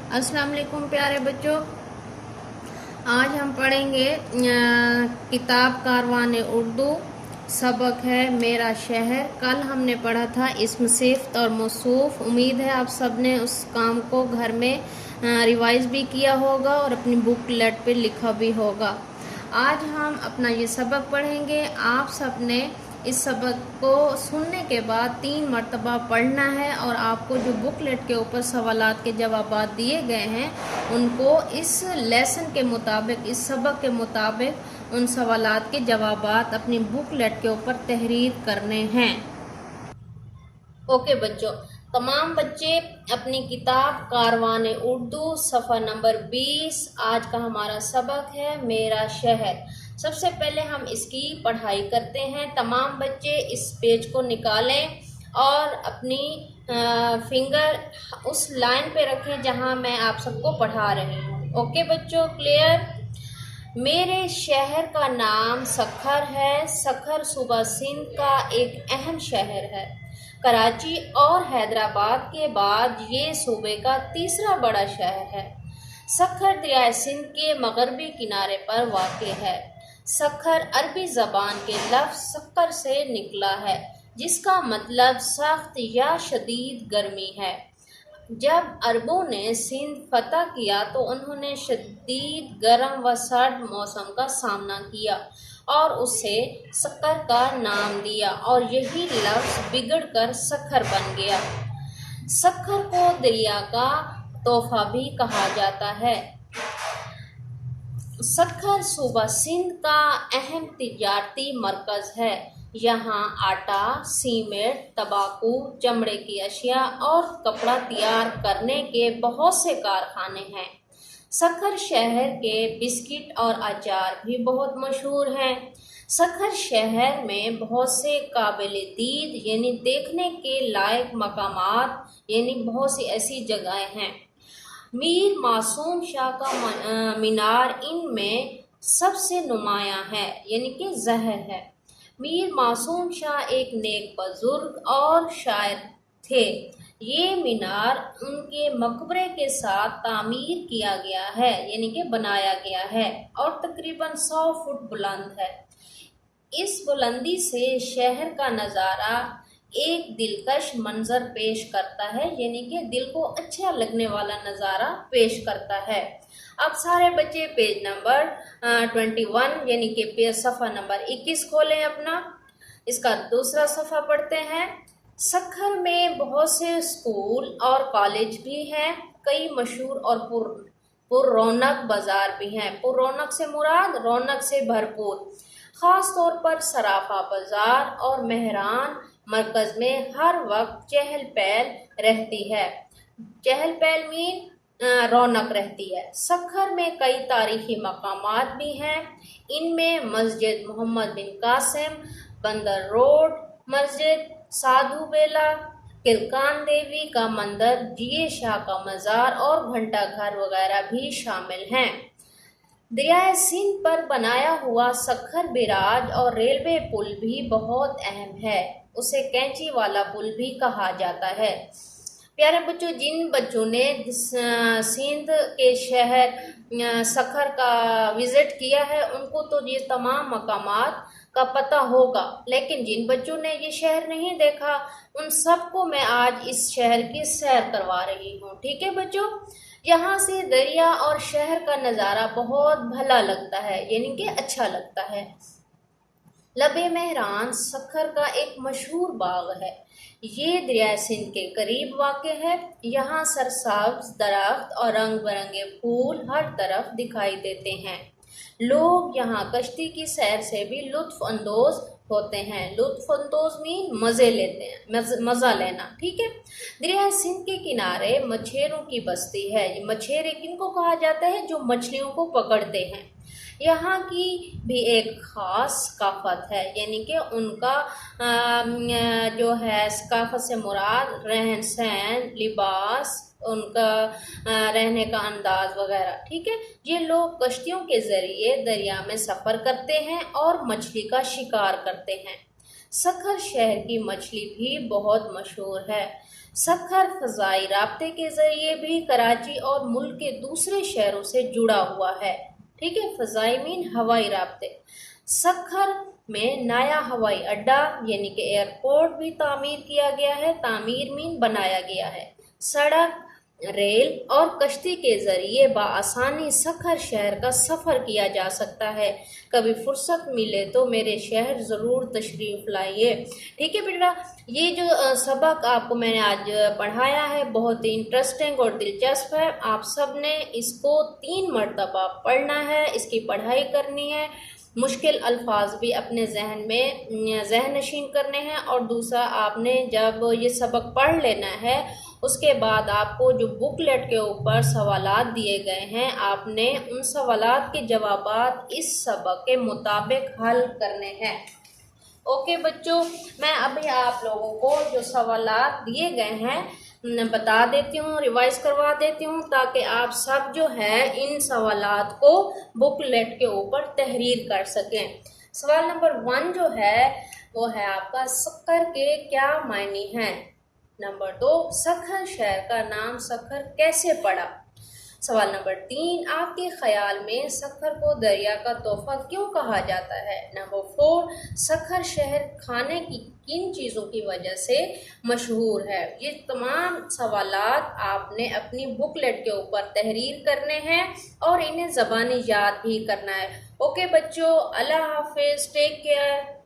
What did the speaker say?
अस्सलाम वालेकुम प्यारे बच्चों। आज हम पढ़ेंगे किताब कारवाने उर्दू। सबक है मेरा शहर। कल हमने पढ़ा था इस्म सिफ्त और मौसूफ। उम्मीद है आप सब ने उस काम को घर में रिवाइज भी किया होगा और अपनी बुकलेट पे लिखा भी होगा। आज हम अपना ये सबक पढ़ेंगे। आप सब ने इस सबक को सुनने के बाद 3 मरतबा पढ़ना है और आपको जो बुकलेट के ऊपर सवालात के जवाब दिए गए हैं उनको इस लेसन के मुताबिक, इस सबक के मुताबिक उन सवालात के जवाबात अपनी बुकलेट के ऊपर तहरीर करने हैं। ओके बच्चों, तमाम बच्चे अपनी किताब कारवाने उर्दू सफ़ा नंबर 20। आज का हमारा सबक है मेरा शहर। सबसे पहले हम इसकी पढ़ाई करते हैं। तमाम बच्चे इस पेज को निकालें और अपनी फिंगर उस लाइन पे रखें जहां मैं आप सबको पढ़ा रही हूँ। ओके बच्चों, क्लियर? मेरे शहर का नाम सखर है। सखर सूबा सिंध का एक अहम शहर है। कराची और हैदराबाद के बाद ये सूबे का तीसरा बड़ा शहर है। सखर दरिया सिंध के मगरबी किनारे पर वाक़ है। सखर अरबी ज़बान के लफ्ज़ सक्कर से निकला है, जिसका मतलब सख्त या शदीद गर्मी है। जब अरबों ने सिंध फतह किया तो उन्होंने शदीद गर्म व सर्द मौसम का सामना किया और उसे सक्कर का नाम दिया और यही लफ्ज़ बिगड़कर सखर बन गया। सखर को दरिया का तोहफा भी कहा जाता है। सखर सूबा सिंध का अहम तिजारती मरकज़ है। यहाँ आटा, सीमेंट, तंबाकू, चमड़े की अशिया और कपड़ा तैयार करने के बहुत से कारखाने हैं। सखर शहर के बिस्किट और अचार भी बहुत मशहूर हैं। सखर शहर में बहुत से काबिल दीद यानी देखने के लायक मकामात यानी बहुत सी ऐसी जगहें हैं। मीर मासूम शाह का मीनार इनमें सबसे नुमायां है यानी कि ज़हर है। मीर मासूम शाह एक नेक बुजुर्ग और शायर थे। ये मीनार उनके मकबरे के साथ तामीर किया गया है यानी कि बनाया गया है और तकरीबन 100 फुट बुलंद है। इस बुलंदी से शहर का नज़ारा एक दिलकश मंजर पेश करता है यानी कि दिल को अच्छा लगने वाला नज़ारा पेश करता है। अब सारे बच्चे पेज नंबर 21 यानी कि पेज सफ़ा नंबर 21 खोलें अपना। इसका दूसरा सफ़ा पढ़ते हैं। सखर में बहुत से स्कूल और कॉलेज भी हैं। कई मशहूर और पुररौनक बाज़ार भी हैं। पुररौनक से मुराद रौनक से भरपूर। ख़ास तौर पर सराफा बाज़ार और मेहरान मरकज़ में हर वक्त चहल पहल रहती है। चहल पहल में रौनक रहती है। सखर में कई तारीखी मकामात भी हैं। इनमें मस्जिद मोहम्मद बिन कासिम, बंदर रोड मस्जिद, साधु बेला, किलकान देवी का मंदिर, जिये शाह का मज़ार और घंटा घर वगैरह भी शामिल हैं। दरिया सिंध पर बनाया हुआ सखर बिराज और रेलवे पुल भी बहुत अहम है। उसे कैंची वाला पुल भी कहा जाता है। प्यारे बच्चों, जिन बच्चों ने सिंध के शहर सखर का विज़िट किया है उनको तो ये तमाम मकामात का पता होगा, लेकिन जिन बच्चों ने ये शहर नहीं देखा उन सबको मैं आज इस शहर की सैर करवा रही हूँ। ठीक है बच्चों, यहाँ से दरिया और शहर का नज़ारा बहुत भला लगता है यानी कि अच्छा लगता है। लबे मेहरान सखर का एक मशहूर बाग है। ये दरिया सिंध के करीब वाक़ है। यहाँ सरसब्ज दरख्त और रंग बिरंगे फूल हर तरफ दिखाई देते हैं। लोग यहाँ कश्ती की सैर से भी लुत्फ़ अंदोज़ होते हैं। लुत्फ़ अंदोज़ मीन मज़े लेते हैं, मज़ा लेना। ठीक है। दरिया सिंध के किनारे मछेरों की बस्ती है। ये मछेरे किनको कहा जाता है? जो मछलियों को पकड़ते हैं। यहाँ की भी एक ख़ास सकाफ़त है यानी कि उनका जो है सकाफ़त से मुराद रहन सहन, लिबास, उनका रहने का अंदाज वगैरह। ठीक है। ये लोग कश्तियों के ज़रिए दरिया में सफ़र करते हैं और मछली का शिकार करते हैं। सखर शहर की मछली भी बहुत मशहूर है। सखर फ़ज़ाई राब्ते के ज़रिए भी कराची और मुल्क के दूसरे शहरों से जुड़ा हुआ है। ठीक है, फ़ज़ाई मीन हवाई राब्ते। सखर में नया हवाई अड्डा यानी कि एयरपोर्ट भी तामीर किया गया है। तामीर मीन बनाया गया है। सड़क, रेल और कश्ती के ज़रिए बआसानी सखर शहर का सफ़र किया जा सकता है। कभी फुर्सत मिले तो मेरे शहर ज़रूर तशरीफ़ लाइए। ठीक है बेटा, ये जो सबक आपको मैंने आज पढ़ाया है बहुत ही इंटरेस्टिंग और दिलचस्प है। आप सब ने इसको 3 मरतबा पढ़ना है, इसकी पढ़ाई करनी है। मुश्किल अल्फाज भी अपने जहन में जहन नशीन करने हैं। और दूसरा, आपने जब ये सबक पढ़ लेना है उसके बाद आपको जो बुकलेट के ऊपर सवालात दिए गए हैं, आपने उन सवालात के जवाबात इस सबक के मुताबिक हल करने हैं। ओके बच्चों, मैं अभी आप लोगों को जो सवालात दिए गए हैं बता देती हूँ, रिवाइज करवा देती हूँ, ताकि आप सब जो है इन सवालात को बुकलेट के ऊपर तहरीर कर सकें। सवाल नंबर 1 जो है वो है आपका, सखर के क्या मायने हैं। नंबर 2, सखर शहर का नाम सखर कैसे पड़ा। सवाल नंबर 3, आपके ख्याल में सखर को दरिया का तोहफा क्यों कहा जाता है। नंबर 4, सखर शहर खाने की किन चीज़ों की वजह से मशहूर है। ये तमाम सवालात आपने अपनी बुकलेट के ऊपर तहरीर करने हैं और इन्हें ज़बानी याद भी करना है। ओके बच्चों, अल्लाह हाफिज़, टेक केयर।